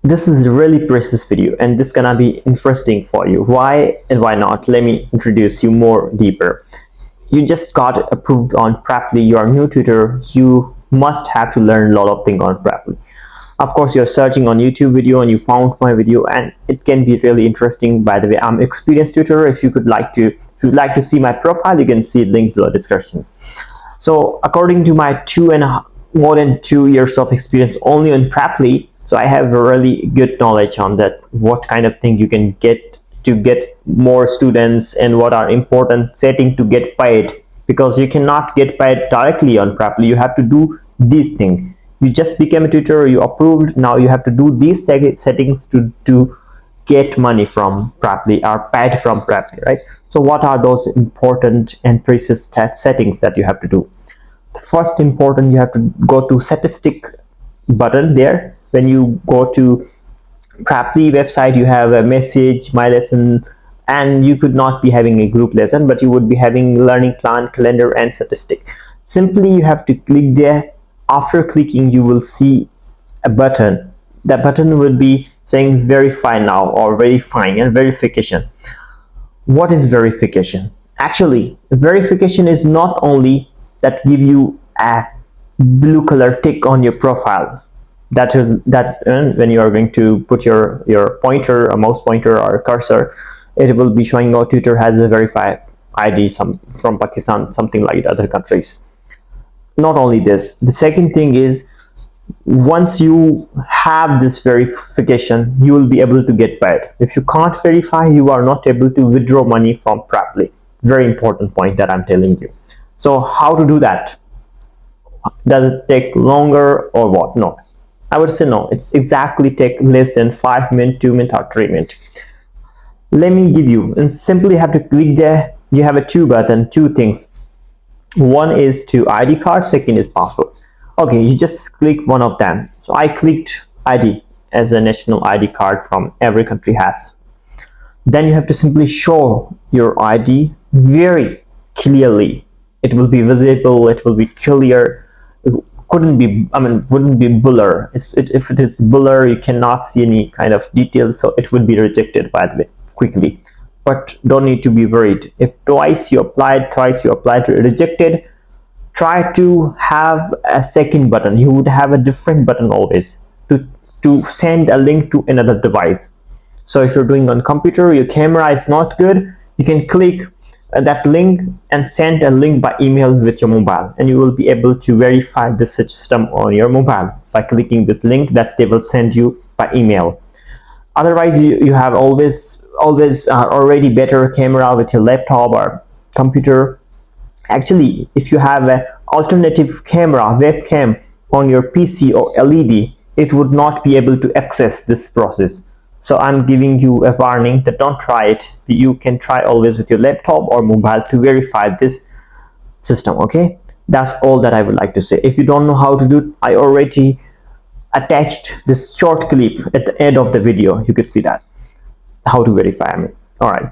This is a really precious video and this gonna be interesting for you. Why and why not? Let me introduce you more deeper. You just got approved on Preply. You are a new tutor. You must have to learn a lot of things on Preply. Of course, you're searching on YouTube video and you found my video, and it can be really interesting. By the way, I'm experienced tutor. If you'd like to see my profile, you can see link below description. So according to my more than 2 years of experience only on Preply, so I have a really good knowledge on that, what kind of thing you can get to get more students and what are important settings to get paid, because you cannot get paid directly on Preply. You have to do these things. You just became a tutor, you approved, now you have to do these settings to get money from Preply or paid from Preply, right? So what are those important and precious settings that you have to do? The first important, you have to go to statistic button there. When you go to Preply website, you have a message, my lesson, and you could not be having a group lesson, but you would be having learning plan, calendar, and statistic. Simply you have to click there. After clicking, you will see a button. That button will be saying verify now or verifying, and verification. What is verification? Actually, verification is not only that give you a blue color tick on your profile, that when you are going to put your pointer, a mouse pointer or a cursor, it will be showing your tutor has a verified ID, from Pakistan, something like other countries. Not only this, the second thing is, once you have this verification, you will be able to get paid. If you can't verify, you are not able to withdraw money from Preply. Very important point that I'm telling you. So how to do that? Does it take longer or what? No, I would say no. It's exactly take less than 5 minutes, 2 minutes, or 3 minutes. Let me give you, and simply have to click there. You have a two things. One is to ID card, second is passport. Okay, you just click one of them. So I clicked ID, as a national ID card from every country has. Then you have to simply show your ID very clearly. It will be visible, it will be clear. It wouldn't be blur. If it is blur, you cannot see any kind of details, so it would be rejected, by the way, quickly. But don't need to be worried. If twice you applied, rejected, try to have a second button. You would have a different button always to send a link to another device. So if you're doing on computer, your camera is not good, you can click that link and send a link by email with your mobile, and you will be able to verify the system on your mobile by clicking this link that they will send you by email. Otherwise, you have always already better camera with your laptop or computer. Actually, if you have an alternative camera, webcam on your PC or LED, it would not be able to access this process. So I'm giving you a warning that don't try it. You can try always with your laptop or mobile to verify this system. Okay, that's all that I would like to say. If you don't know how to do it, I already attached this short clip at the end of the video. You could see that how to verify. All right,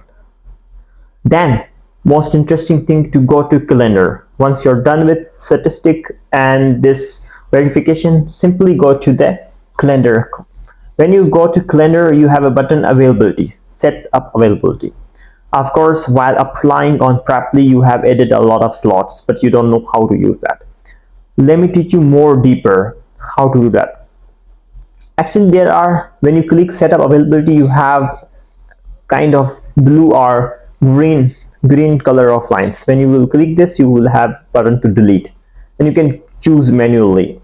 then most interesting thing, to go to calendar. Once you're done with statistic and this verification, simply go to the calendar. When you go to calendar, you have a button availability, set up availability. Of course, while applying on Preply, you have added a lot of slots, but you don't know how to use that. Let me teach you more deeper how to do that. Actually, when you click setup availability, you have kind of blue or green color of lines. When you will click this, you will have button to delete, and you can choose manually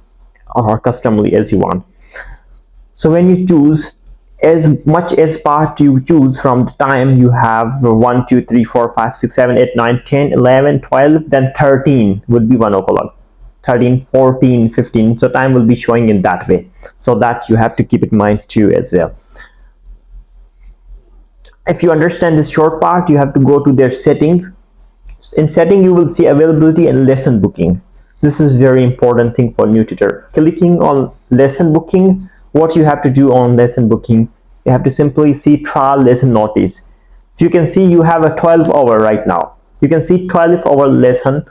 or customly as you want. So when you choose, as much as part you choose from the time, you have 1 2 3 4 5 6 7 8 9 10 11 12, then 13 would be 1 o'clock, 13 14 15. So time will be showing in that way, so that you have to keep it in mind too as well. If you understand this short part, you have to go to their setting. In setting, you will see availability and lesson booking. This is very important thing for new tutor. Clicking on lesson booking, what you have to do on lesson booking, you have to simply see trial lesson notice. So you can see you have a 12-hour right now. You can see 12-hour lesson,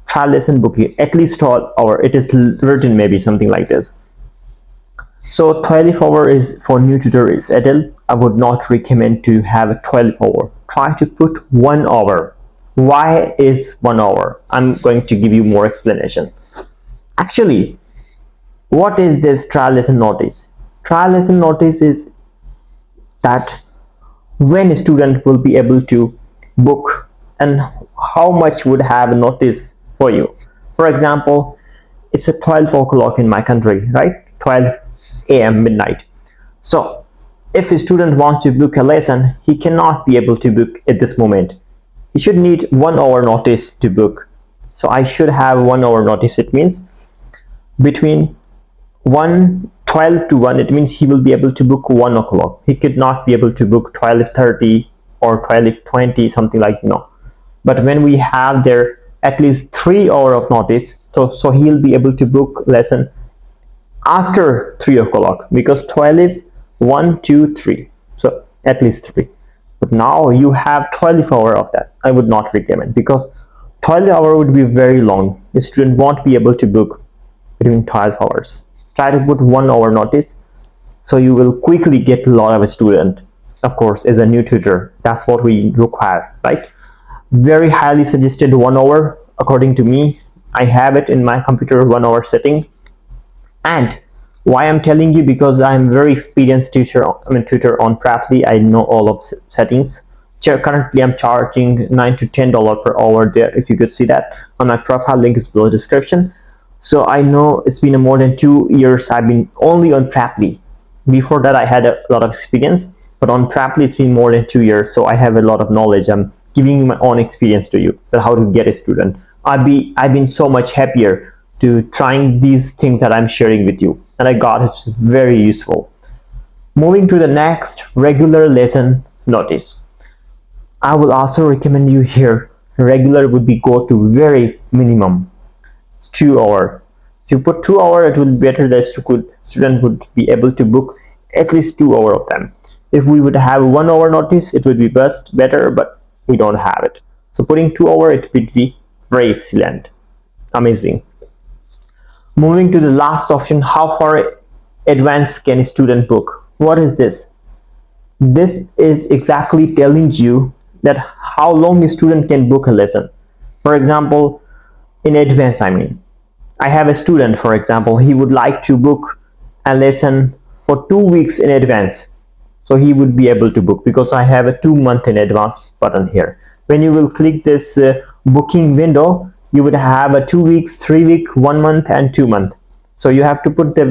trial lesson booking, at least 12 hour. It is written maybe something like this. So 12 hour is for new tutor is adult. I would not recommend to have a 12 hour. Try to put 1 hour. Why is 1 hour? I'm going to give you more explanation. Actually, what is this trial lesson notice? Trial lesson notice is that when a student will be able to book and how much would have notice for you. For example, it's a 12 o'clock in my country, right? 12 a.m. midnight. So if a student wants to book a lesson, he cannot be able to book at this moment. He should need 1 hour notice to book. So I should have 1 hour notice. It means between 12 to 1, it means he will be able to book 1 o'clock. He could not be able to book 12:30 or 12:20, something like, no. But when we have there at least 3 hour of notice, so he'll be able to book lesson after 3 o'clock, because 12, 1, 2, 3, so at least 3. But now you have 12 hour of that. I would not recommend, because 12 hour would be very long. The student won't be able to book between 12 hours. Try to put 1 hour notice, so you will quickly get a lot of a student. Of course, as a new tutor, that's what we require, right? Very highly suggested 1 hour. According to me, I have it in my computer 1 hour setting. And why I'm telling you, because I'm very experienced tutor on Preply. I know all of settings. Currently I'm charging $9 to $10 per hour there. If you could see that on my profile, link is below the description. So I know it's been more than 2 years I've been only on Preply. Before that I had a lot of experience, but on Preply it's been more than 2 years, so I have a lot of knowledge. I'm giving my own experience to you, that how to get a student. I've been so much happier to trying these things that I'm sharing with you, and I got it very useful. Moving to the next, regular lesson notice. I will also recommend you here, regular would be go to very minimum. It's 2 hour. If you put 2 hour, it will be better. The student would be able to book at least 2 hour of them. If we would have 1 hour notice, it would be better, but we don't have it. So putting 2 hour, it would be very excellent, amazing. Moving to the last option, how far advanced can a student book? What is this? This is exactly telling you that how long a student can book a lesson. For example, in advance, I have a student, for example, he would like to book a lesson for 2 weeks in advance. So he would be able to book, because I have a 2-month in advance button here. When you will click this booking window, you would have a 2 weeks, 3 week, 1 month, and 2 month. So you have to put the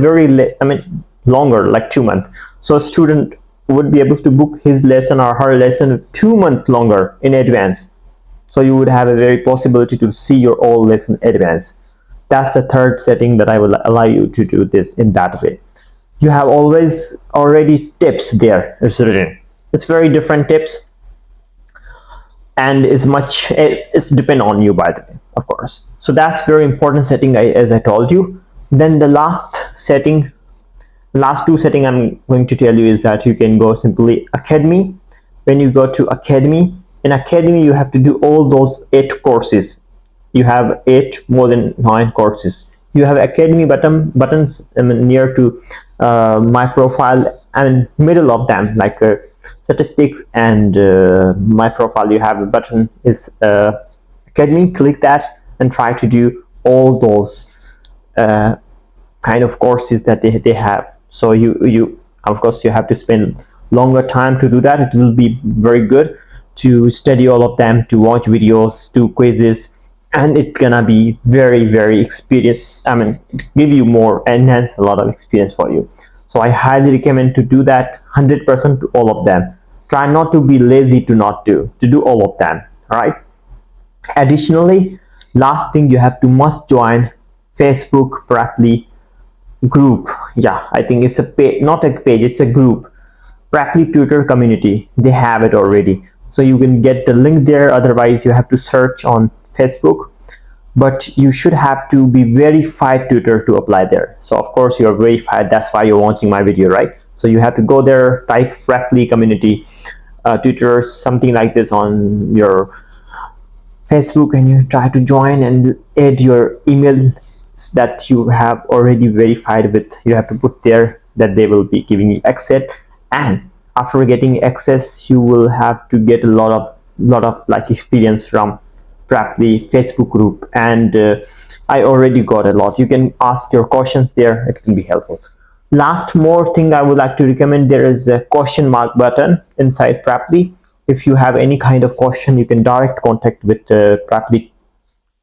longer, like 2 months. So a student would be able to book his lesson or her lesson 2 months longer in advance. So you would have a very possibility to see your old lesson advance. That's the third setting that I will allow you to do this in that way. You have already tips there. It's very different tips, and it's depend on you, by the way, of course. So that's very important setting, as I told you. Then the last two setting I'm going to tell you is that you can go simply academy. When you go to academy, in academy you have to do all those 8 courses. You have 8 more than 9 courses. You have academy buttons near to my profile, and middle of them, like statistics and my profile, you have a button is academy. Click that and try to do all those kind of courses that they have. So you of course you have to spend longer time to do that. It will be very good to study all of them, to watch videos, do quizzes, and it's gonna be very experienced. Give you more, enhance a lot of experience for you. So I highly recommend to do that 100% to all of them. Try not to be lazy to do all of them. All right. Additionally, last thing, you have to must join Facebook Preply group. Yeah, I think it's a page, not a page, it's a group. Preply tutor community, they have it already, so you can get the link there. Otherwise you have to search on Facebook, but you should have to be verified tutor to apply there. So of course you're verified, that's why you're watching my video, right? So you have to go there, type Preply community tutors, something like this on your Facebook, and you try to join and add your email that you have already verified with. You have to put there that they will be giving you access. And after getting access, you will have to get a lot of like experience from Practically Facebook group, and I already got a lot. You can ask your questions there, it can be helpful. Last more thing I would like to recommend, there is a question mark button inside Practically. If you have any kind of question, you can direct contact with Practically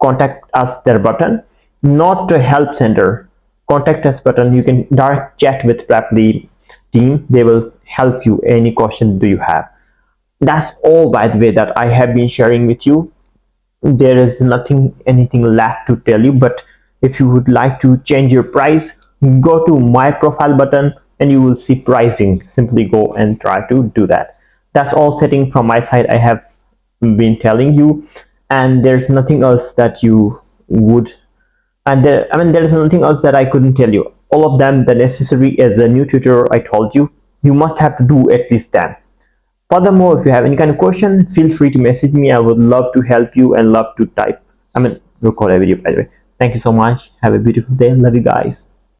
contact us there button, not a help center. Contact us button, you can direct chat with Practically team, they will help you any question do you have. That's all, by the way, that I have been sharing with you. There is anything left to tell you, but if you would like to change your price, go to my profile button and you will see pricing. Simply go and try to do that. That's all setting from my side I have been telling you, and there's nothing else that you would, and there is nothing else that I couldn't tell you. All of them, the necessary as a new tutor, I told you, you must have to do at least 10. Furthermore, if you have any kind of question, feel free to message me. I would love to help you and love to record a video, by the way. Thank you so much. Have a beautiful day. Love you guys.